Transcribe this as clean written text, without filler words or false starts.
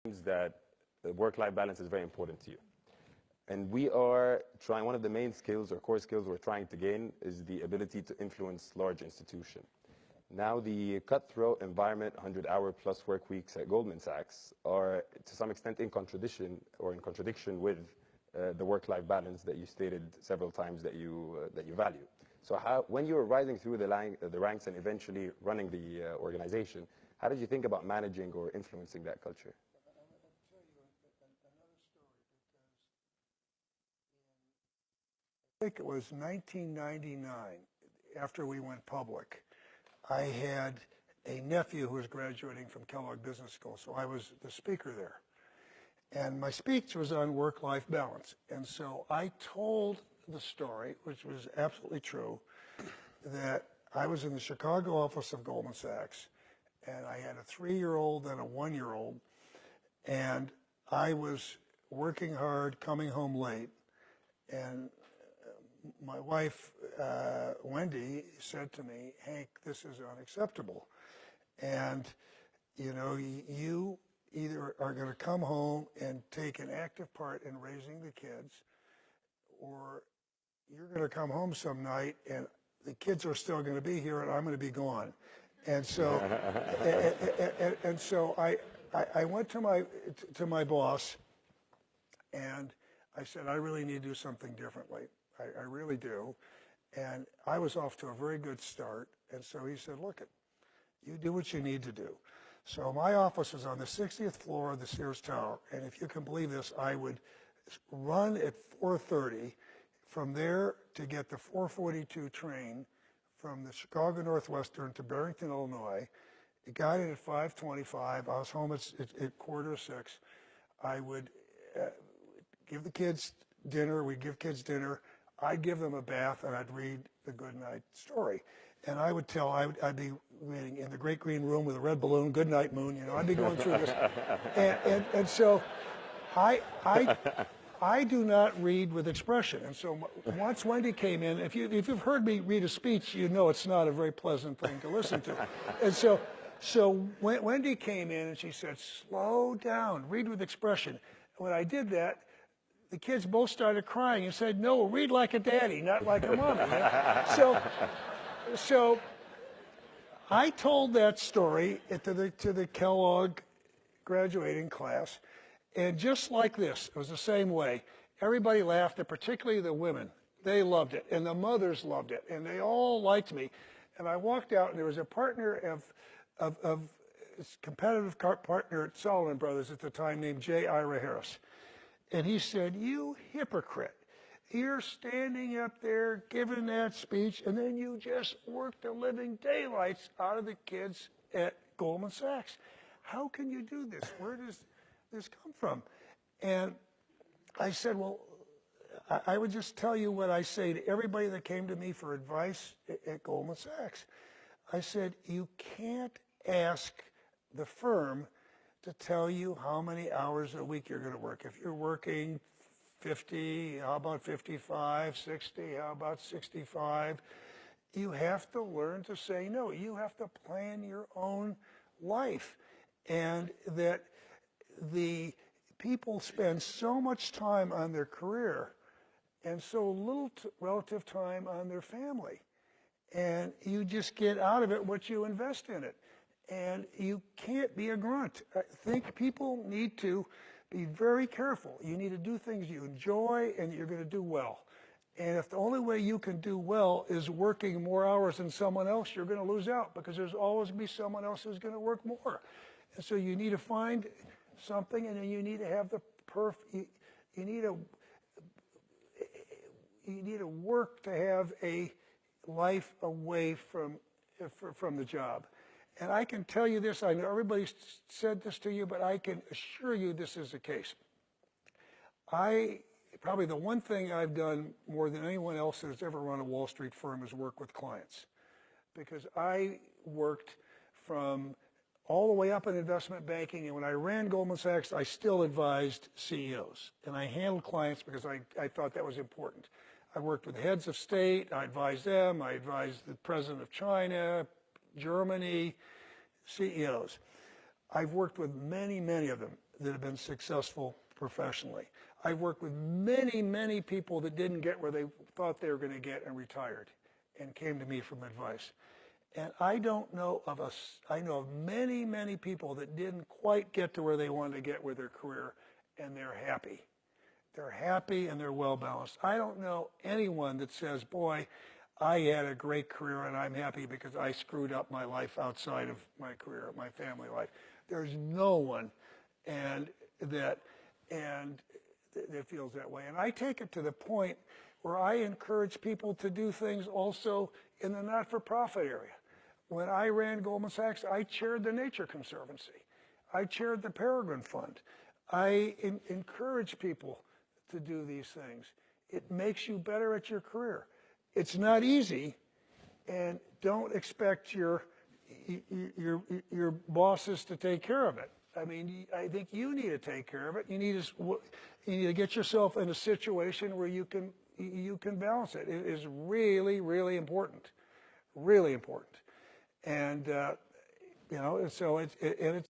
that work-life balance is very important to you. And we are trying, one of the main skills or core skills we're trying to gain is the ability to influence large institutions. Now, the cutthroat environment, 100-hour plus work weeks at Goldman Sachs are to some extent in contradiction with the work-life balance that you stated several times that you value. So when you were rising through the ranks and eventually running the organization, how did you think about managing or influencing that culture? I think it was 1999, after we went public. I had a nephew who was graduating from Kellogg Business School, so I was the speaker there. And my speech was on work-life balance. And so I told the story, which was absolutely true, that I was in the Chicago office of Goldman Sachs, and I had a 3-year-old and a 1-year-old, and I was working hard, coming home late, and my wife, Wendy, said to me, "Hank, this is unacceptable. And, you know, you either are going to come home and take an active part in raising the kids, or you're going to come home some night and the kids are still going to be here and I'm going to be gone." And so, and so I went to my boss and I said, "I really need to do something differently. I really do." And I was off to a very good start. And so he said, "Look, you do what you need to do." So my office was on the 60th floor of the Sears Tower. And if you can believe this, I would run at 4:30 from there to get the 4:42 train from the Chicago Northwestern to Barrington, Illinois. It got in at 5:25. I was home at 5:45. I would give the kids dinner. We'd give kids dinner. I'd give them a bath, and I'd read the good night story. And I would tell, I'd be reading in the great green room with a red balloon, good night moon, you know, I'd be going through this. And so I do not read with expression. And so once Wendy came in, if you've heard me read a speech, you know it's not a very pleasant thing to listen to. And so when Wendy came in and she said, "Slow down, read with expression." When I did that, the kids both started crying and said, "No, read like a daddy, not like a mommy." So I told that story to the Kellogg graduating class, and just like this, it was the same way. Everybody laughed, and particularly the women. They loved it, and the mothers loved it, and they all liked me. And I walked out, and there was a partner of competitive partner at Solomon Brothers at the time named J. Ira Harris. And he said, "You hypocrite. You're standing up there giving that speech, and then you just work the living daylights out of the kids at Goldman Sachs. How can you do this? Where does this come from?" And I said, "Well, I would just tell you what I say to everybody that came to me for advice at Goldman Sachs. I said, you can't ask the firm to tell you how many hours a week you're going to work. If you're working 50, how about 55, 60, how about 65? You have to learn to say no. You have to plan your own life." And that the people spend so much time on their career and so little relative time on their family. And you just get out of it what you invest in it. And you can't be a grunt. I think people need to be very careful. You need to do things you enjoy and you're going to do well. And if the only way you can do well is working more hours than someone else, you're going to lose out because there's always going to be someone else who's going to work more. And so you need to find something, and then you need to have the you need to work to have a life away from the job. And I can tell you this, I know everybody said this to you, but I can assure you this is the case. Probably the one thing I've done more than anyone else that's ever run a Wall Street firm is work with clients. Because I worked from all the way up in investment banking, and when I ran Goldman Sachs, I still advised CEOs. And I handled clients because I thought that was important. I worked with heads of state, I advised them, I advised the president of China, Germany, CEOs. I've worked with many, many of them that have been successful professionally. I've worked with many, many people that didn't get where they thought they were going to get and retired and came to me for advice. And I don't know of I know of many, many people that didn't quite get to where they wanted to get with their career, and they're happy. They're happy and they're well balanced. I don't know anyone that says, boy, I had a great career and I'm happy because I screwed up my life outside of my career, my family life. There's no one that feels that way. And I take it to the point where I encourage people to do things also in the not-for-profit area. When I ran Goldman Sachs, I chaired the Nature Conservancy. I chaired the Peregrine Fund. I encourage people to do these things. It makes you better at your career. It's not easy, and don't expect your bosses to take care of it. I mean, I think you need to take care of it. You need to get yourself in a situation where you can balance it. It is really, really important, really important. And so it's